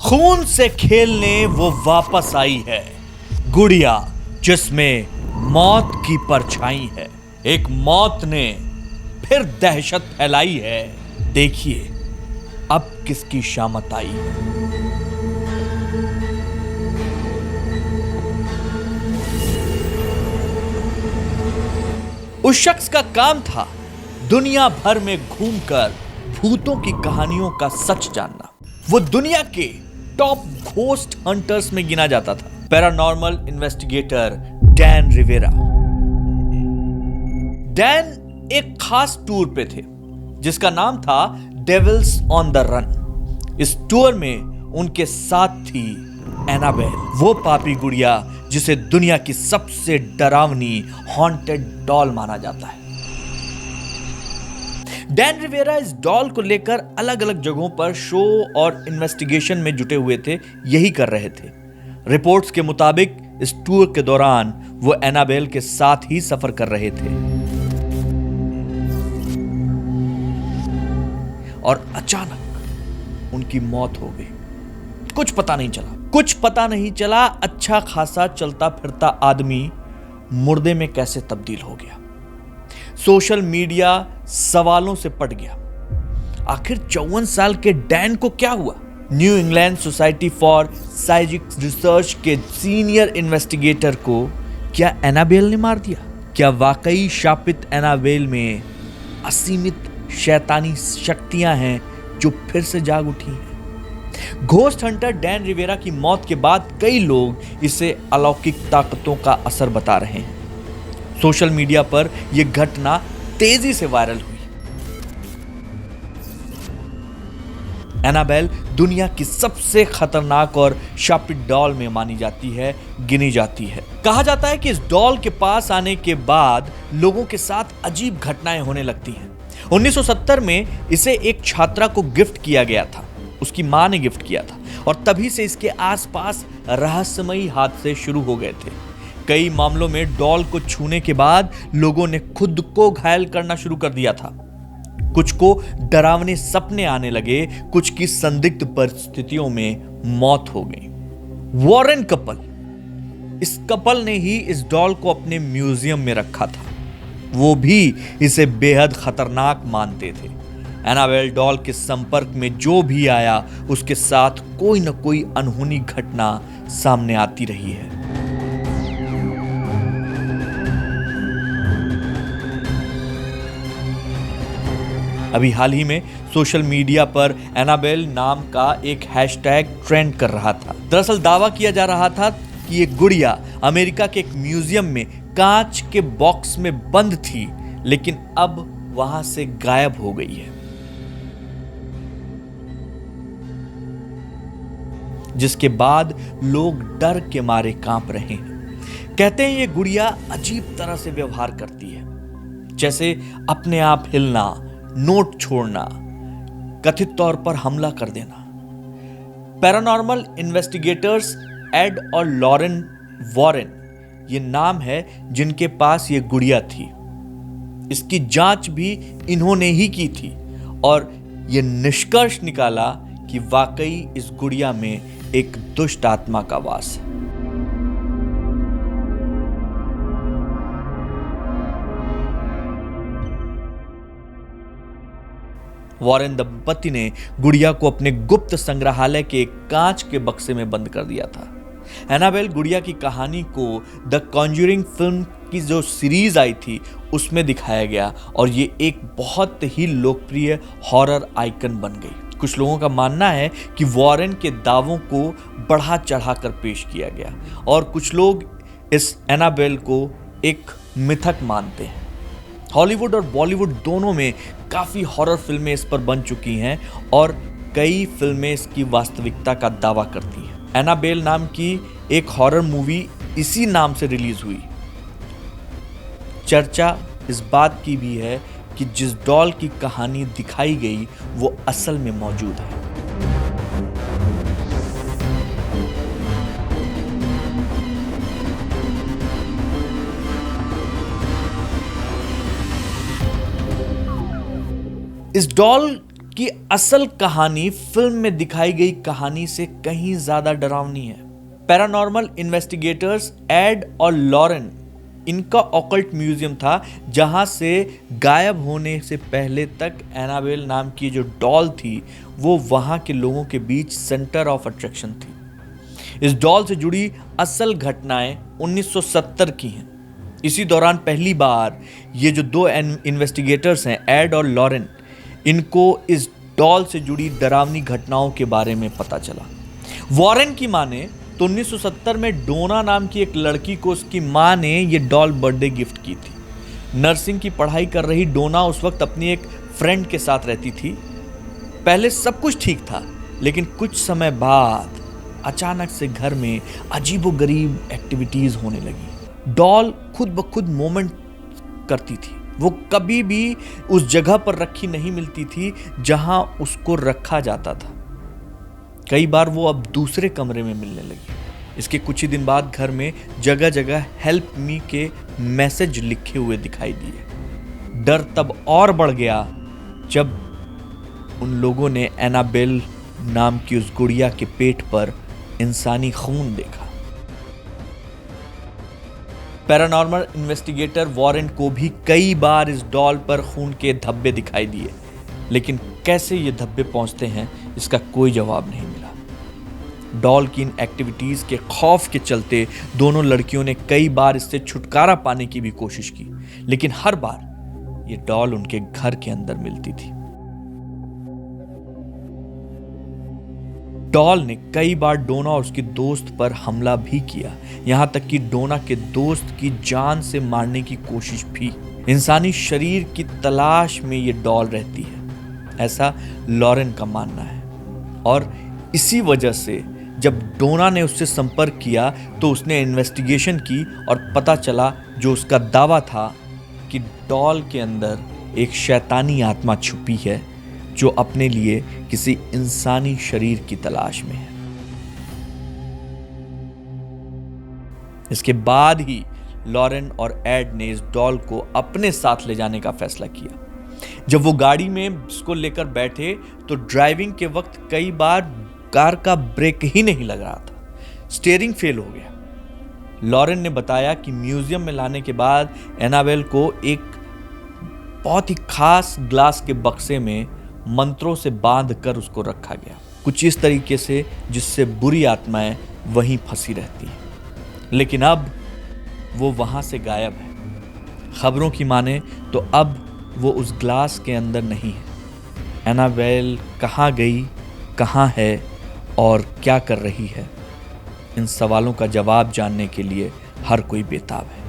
खून से खेलने वो वापस आई है, गुड़िया जिसमें मौत की परछाई है। एक मौत ने फिर दहशत फैलाई है। देखिए अब किसकी शामत आई है। उस शख्स का काम था दुनिया भर में घूमकर भूतों की कहानियों का सच जानना। वो दुनिया के टॉप घोस्ट हंटर्स में गिना जाता था। Paranormal investigator Dan Rivera. Dan एक खास टूर पे थे जिसका नाम था डेविल्स ऑन द रन। इस टूर में उनके साथ थी एनाबेल, वो पापी गुड़िया जिसे दुनिया की सबसे डरावनी हॉन्टेड डॉल माना जाता है। डैन रिवेरा इस डॉल को लेकर अलग अलग जगहों पर शो और इन्वेस्टिगेशन में जुटे हुए थे, यही कर रहे थे। रिपोर्ट्स के मुताबिक इस टूर के दौरान वो एनाबेल के साथ ही सफर कर रहे थे और अचानक उनकी मौत हो गई। कुछ पता नहीं चला अच्छा खासा चलता फिरता आदमी मुर्दे में कैसे तब्दील हो गया। सोशल मीडिया सवालों से पट गया। आखिर 54 साल के डैन को क्या हुआ? New England society for psychic research के सीनियर इन्वेस्टिगेटर को क्या एनाबेल ने मार दिया? क्या वाकई शापित एनाबेल में असीमित शैतानी शक्तियां हैं जो फिर से जाग उठी हैं? घोस्ट हंटर डैन रिवेरा की मौत के बाद कई लोग इसे अलौकिक ताकतों का असर बता रहे हैं। सोशल मीडिया पर यह घटना तेजी से वायरल हुई। एनाबेल दुनिया की सबसे खतरनाक और शापित डॉल में मानी जाती है, गिनी जाती है। कहा जाता है कि इस डॉल के पास आने के बाद लोगों के साथ अजीब घटनाएं होने लगती हैं। 1970 में इसे एक छात्रा को गिफ्ट किया गया था, उसकी मां ने गिफ्ट किया था, और तभी से इसके आसपास रहस्यमयी हादसे शुरू हो गए थे। कई मामलों में डॉल को छूने के बाद लोगों ने खुद को घायल करना शुरू कर दिया था। कुछ को डरावने सपने आने लगे, कुछ की संदिग्ध परिस्थितियों में मौत हो गई। वॉरेन कपल, इस कपल ने ही इस डॉल को अपने म्यूजियम में रखा था। वो भी इसे बेहद खतरनाक मानते थे। एनाबेल डॉल के संपर्क में जो भी आया उसके साथ कोई न कोई अनहोनी घटना सामने आती रही है। अभी हाल ही में सोशल मीडिया पर एनाबेल नाम का एक हैशटैग ट्रेंड कर रहा था। दरअसल दावा किया जा रहा था कि ये गुड़िया अमेरिका के एक म्यूजियम में कांच के बॉक्स में बंद थी, लेकिन अब वहां से गायब हो गई है, जिसके बाद लोग डर के मारे कांप रहे हैं। कहते हैं ये गुड़िया अजीब तरह से व्यवहार करती है, जैसे अपने आप हिलना, नोट छोड़ना, कथित तौर पर हमला कर देना। पैरानॉर्मल इन्वेस्टिगेटर्स एड और लॉरेन वॉरेन ये नाम है जिनके पास ये गुड़िया थी। इसकी जांच भी इन्होंने ही की थी और ये निष्कर्ष निकाला कि वाकई इस गुड़िया में एक दुष्ट आत्मा का वास है। वॉरेन दंपति ने गुड़िया को अपने गुप्त संग्रहालय के एक कांच के बक्से में बंद कर दिया था। एनाबेल गुड़िया की कहानी को द कॉन्ज्यूरिंग फिल्म की जो सीरीज आई थी उसमें दिखाया गया और ये एक बहुत ही लोकप्रिय हॉरर आइकन बन गई। कुछ लोगों का मानना है कि वॉरेन के दावों को बढ़ा चढ़ाकर पेश किया गया और कुछ लोग इस एनाबेल को एक मिथक मानते हैं। हॉलीवुड और बॉलीवुड दोनों में काफी हॉरर फिल्में इस पर बन चुकी हैं और कई फिल्में इसकी वास्तविकता का दावा करती हैं। एनाबेल नाम की एक हॉरर मूवी इसी नाम से रिलीज हुई। चर्चा इस बात की भी है कि जिस डॉल की कहानी दिखाई गई वो असल में मौजूद है। इस डॉल कि असल कहानी फिल्म में दिखाई गई कहानी से कहीं ज्यादा डरावनी है। पैरानॉर्मल इन्वेस्टिगेटर्स एड और लॉरेन, इनका ऑकल्ट म्यूजियम था जहां से गायब होने से पहले तक एनाबेल नाम की जो डॉल थी वो वहां के लोगों के बीच सेंटर ऑफ अट्रैक्शन थी। इस डॉल से जुड़ी असल घटनाएं 1970 की हैं। इसी दौरान पहली बार ये जो दो इन्वेस्टिगेटर्स हैं, एड और लॉरेन, इनको इस डॉल से जुड़ी डरावनी घटनाओं के बारे में पता चला। वॉरेन की माने तो 1970 में डोना नाम की एक लड़की को उसकी मां ने ये डॉल बर्थडे गिफ्ट की थी। नर्सिंग की पढ़ाई कर रही डोना उस वक्त अपनी एक फ्रेंड के साथ रहती थी। पहले सब कुछ ठीक था, लेकिन कुछ समय बाद अचानक से घर में अजीबोगरीब एक्टिविटीज होने लगी। डॉल खुद ब खुद मूवमेंट करती थी। वो कभी भी उस जगह पर रखी नहीं मिलती थी जहां उसको रखा जाता था। कई बार वो अब दूसरे कमरे में मिलने लगी। इसके कुछ ही दिन बाद घर में जगह जगह हेल्प मी के मैसेज लिखे हुए दिखाई दिए। डर तब और बढ़ गया जब उन लोगों ने एनाबेल नाम की उस गुड़िया के पेट पर इंसानी खून देखा। पैरानॉर्मल इन्वेस्टिगेटर वॉरेन को भी कई बार इस डॉल पर खून के धब्बे दिखाई दिए, लेकिन कैसे ये धब्बे पहुंचते हैं इसका कोई जवाब नहीं मिला। डॉल की इन एक्टिविटीज के खौफ के चलते दोनों लड़कियों ने कई बार इससे छुटकारा पाने की भी कोशिश की, लेकिन हर बार ये डॉल उनके घर के अंदर मिलती थी। डॉल ने कई बार डोना और उसके दोस्त पर हमला भी किया, यहां तक कि डोना के दोस्त की जान से मारने की कोशिश भी। इंसानी शरीर की तलाश में ये डॉल रहती है, ऐसा लॉरेन का मानना है। और इसी वजह से जब डोना ने उससे संपर्क किया तो उसने इन्वेस्टिगेशन की और पता चला जो उसका दावा था कि डॉल के अंदर एक शैतानी आत्मा छुपी है जो अपने लिए किसी इंसानी शरीर की तलाश में है। इसके बाद ही लॉरेन और एड ने इस डॉल को अपने साथ ले जाने का फैसला किया। जब वो गाड़ी में इसको लेकर बैठे तो ड्राइविंग के वक्त कई बार कार का ब्रेक ही नहीं लग रहा था, स्टीयरिंग फेल हो गया। लॉरेन ने बताया कि म्यूजियम में लाने के बाद एनाबेल को एक बहुत ही खास ग्लास के बक्से में मंत्रों से बांध कर उसको रखा गया, कुछ इस तरीके से जिससे बुरी आत्माएं वहीं फंसी रहती हैं। लेकिन अब वो वहां से गायब है। खबरों की माने तो अब वो उस ग्लास के अंदर नहीं है। एनाबेल कहाँ गई, कहाँ है और क्या कर रही है, इन सवालों का जवाब जानने के लिए हर कोई बेताब है।